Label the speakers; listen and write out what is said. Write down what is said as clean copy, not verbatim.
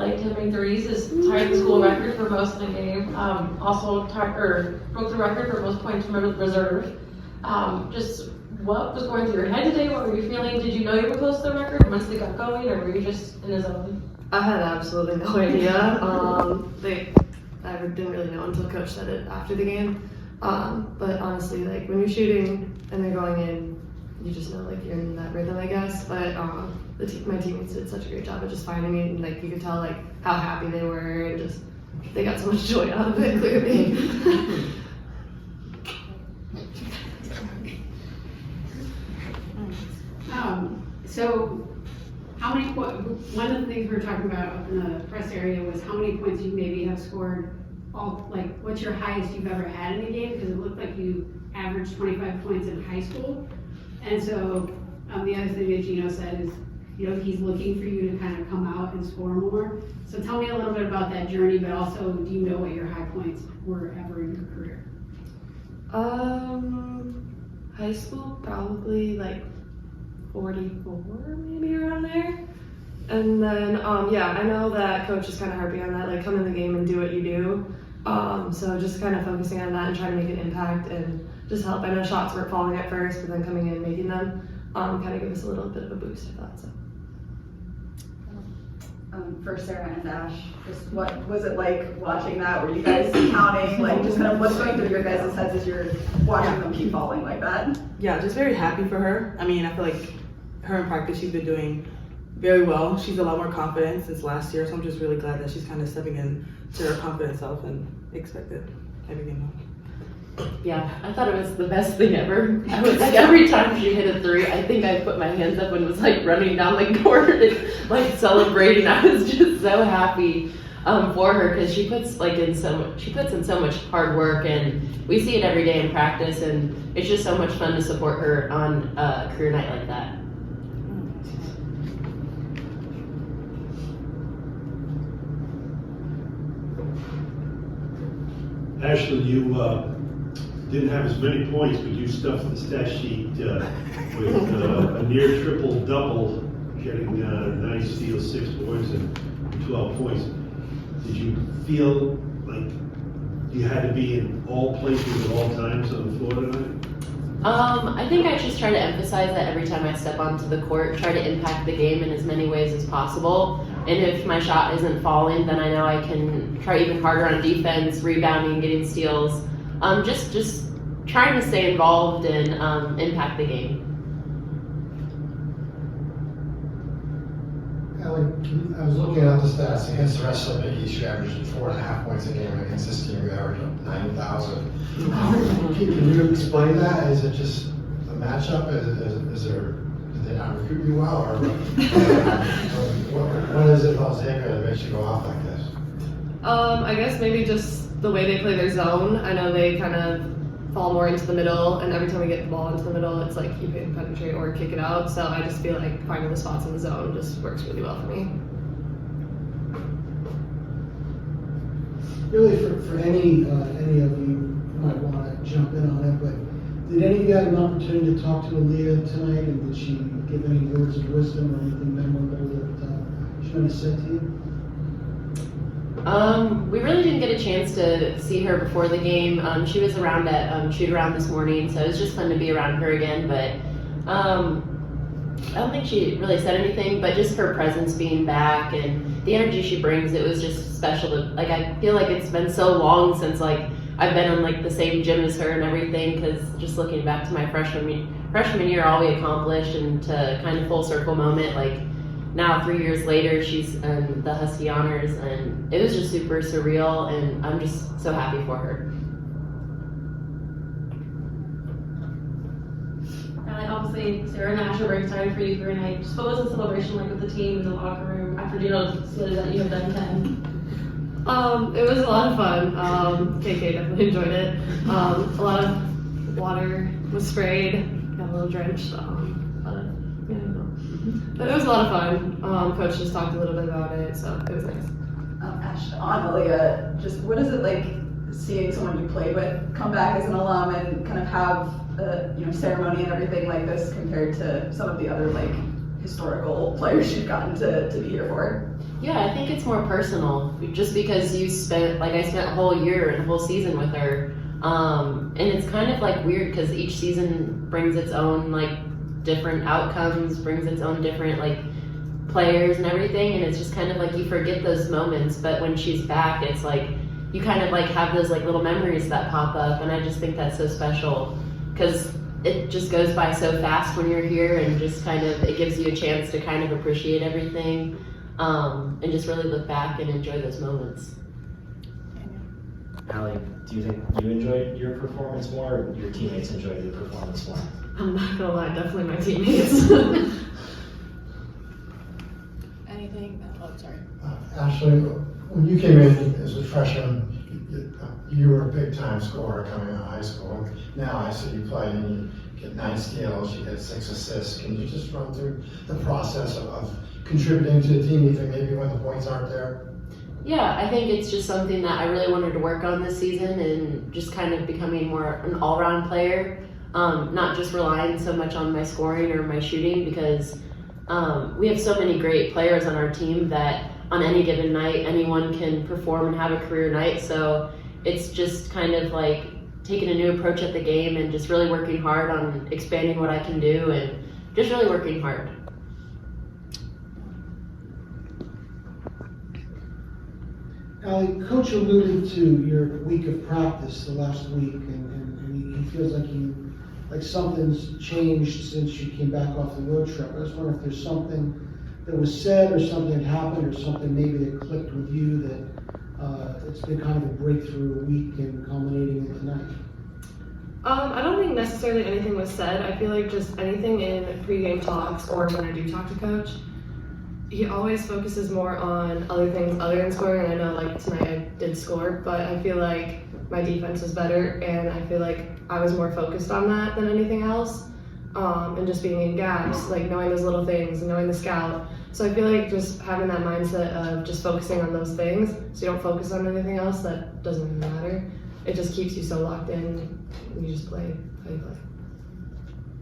Speaker 1: like hitting threes, is tied the school record for most in a game. Also broke the record for most points from reserve. Just what was going through your head today? What were you feeling? Did you know you were close to the record once they got going, or were you just in the zone?
Speaker 2: I had absolutely no idea. I didn't really know until coach said it after the game. But honestly, like when you're shooting and they're going in, you just know like you're in that rhythm, I guess. But my teammates did such a great job of just finding it, and like you could tell like how happy they were, and just they got so much joy out of it. Clearly.
Speaker 3: So how many one of the things we were talking about up in the press area was how many points you maybe have scored, what's your highest you've ever had in a game? Because it looked like you averaged 25 points in high school. And so the other thing that Gino said is, he's looking for you to kind of come out and score more. So tell me a little bit about that journey, but also do you know what your high points were ever in your career?
Speaker 2: High school, probably like 44, maybe around there. And then, I know that coach is kind of harping on that, like come in the game and do what you do. So just kind of focusing on that and trying to make an impact and just help. I know shots weren't falling at first, but then coming in and making them kind of give us a little bit of a boost, I thought. So.
Speaker 4: For Sarah and Ash, just what was it like watching that? Were you guys counting, like just kind of what's going through your guys' heads as you're watching them keep falling like that?
Speaker 5: Yeah, just very happy for her. I mean, I feel like her in practice, she's been doing very well. She's a lot more confident since last year, so I'm just really glad that she's kind of stepping in to her confident self and expected everything else.
Speaker 6: Yeah, I thought it was the best thing ever. I was like, every time she hit a three, I think I put my hands up and was like running down the court and like celebrating. I was just so happy for her because she puts in so much hard work, and we see it every day in practice, and it's just so much fun to support her on a career night like that.
Speaker 7: Ashlynn, you didn't have as many points, but you stuffed the stat sheet with a near triple-double, getting 9 steals, 6 boards, and 12 points. Did you feel like you had to be in all places at all times on the floor tonight?
Speaker 6: I think I just try to emphasize that every time I step onto the court, try to impact the game in as many ways as possible. And if my shot isn't falling, then I know I can try even harder on defense, rebounding, getting steals. Just trying to stay involved and impact the game.
Speaker 8: Allie, I was looking at the stats against the rest of the Big East. You averaged 4.5 points a game. Against this team, you averaged 9,000. Can you explain that? Is it just a matchup? Is there? Did they not recruit you well, or what is it about Xavier that makes you go off like this?
Speaker 2: I guess maybe just the way they play their zone. I know they kind of fall more into the middle, and every time we get the ball into the middle, it's like you can penetrate or kick it out. So I just feel like finding the spots in the zone just works really well for me.
Speaker 9: Really, for any of you might want to jump in on it, but did any of you have an opportunity to talk to Aaliyah tonight, and did she give any words of wisdom or anything memorable that she might have said to you?
Speaker 6: We really didn't get a chance to see her before the game. She was around at shoot around this morning, so it was just fun to be around her again. But I don't think she really said anything, but just her presence being back and the energy she brings, it was just special to, I feel like it's been so long since I've been on the same gym as her and everything, because just looking back to my freshman year, all we accomplished, and to kind of full circle moment, now 3 years later, she's in the Husky honors, and it was just super surreal, and I'm just so happy for her.
Speaker 1: Obviously, Sarah and Ash are very excited for you for your night. Just what was the celebration like with the team in the locker room after stated that you have done 10?
Speaker 2: It was a lot of fun. KK definitely enjoyed it. A lot of water was sprayed, got a little drenched. But it was a lot of fun. Coach just talked a little bit about it, so it was nice.
Speaker 4: Ash, on Aaliyah, just what is it like seeing someone you played with come back as an alum and kind of have a ceremony and everything like this compared to some of the other historical players you've gotten to be here for?
Speaker 6: Yeah, I think it's more personal, just because I spent a whole year and a whole season with her. And it's kind of like weird because each season brings its own like different outcomes, brings its own different like players and everything, and it's just kind of like you forget those moments, but when she's back, it's like you kind of like have those like little memories that pop up, and I just think that's so special because it just goes by so fast when you're here, and just kind of it gives you a chance to kind of appreciate everything, and just really look back and enjoy those moments.
Speaker 10: Allie, do you think you enjoyed your performance more, or your teammates enjoyed your performance more?
Speaker 2: I'm not gonna lie, definitely my teammates.
Speaker 11: Anything? Oh, sorry.
Speaker 8: Ashlynn, when you came in as a freshman, you were a big time scorer coming out of high school. Now I see you play and you get 9 steals, you get 6 assists. Can you just run through the process of contributing to the team, even maybe when the points aren't there?
Speaker 6: Yeah, I think it's just something that I really wanted to work on this season, and just kind of becoming more an all-around player, not just relying so much on my scoring or my shooting, because we have so many great players on our team that on any given night, anyone can perform and have a career night. So it's just kind of like taking a new approach at the game and just really working hard on expanding what I can do and just really working hard.
Speaker 9: Allie, Coach alluded to your week of practice the last week, and he feels like something's changed since you came back off the road trip. I just wonder if there's something that was said or something that happened or something maybe that clicked with you that it's been kind of a breakthrough week and culminating in tonight.
Speaker 2: I don't think necessarily anything was said. I feel like just anything in pregame talks or when I do talk to Coach, he always focuses more on other things other than scoring. And I know like tonight I did score, but I feel like my defense was better, and I feel like I was more focused on that than anything else. And just being in gaps, like knowing those little things, knowing the scout. So I feel like just having that mindset of just focusing on those things, so you don't focus on anything else that doesn't matter. It just keeps you so locked in, and you just play how you play.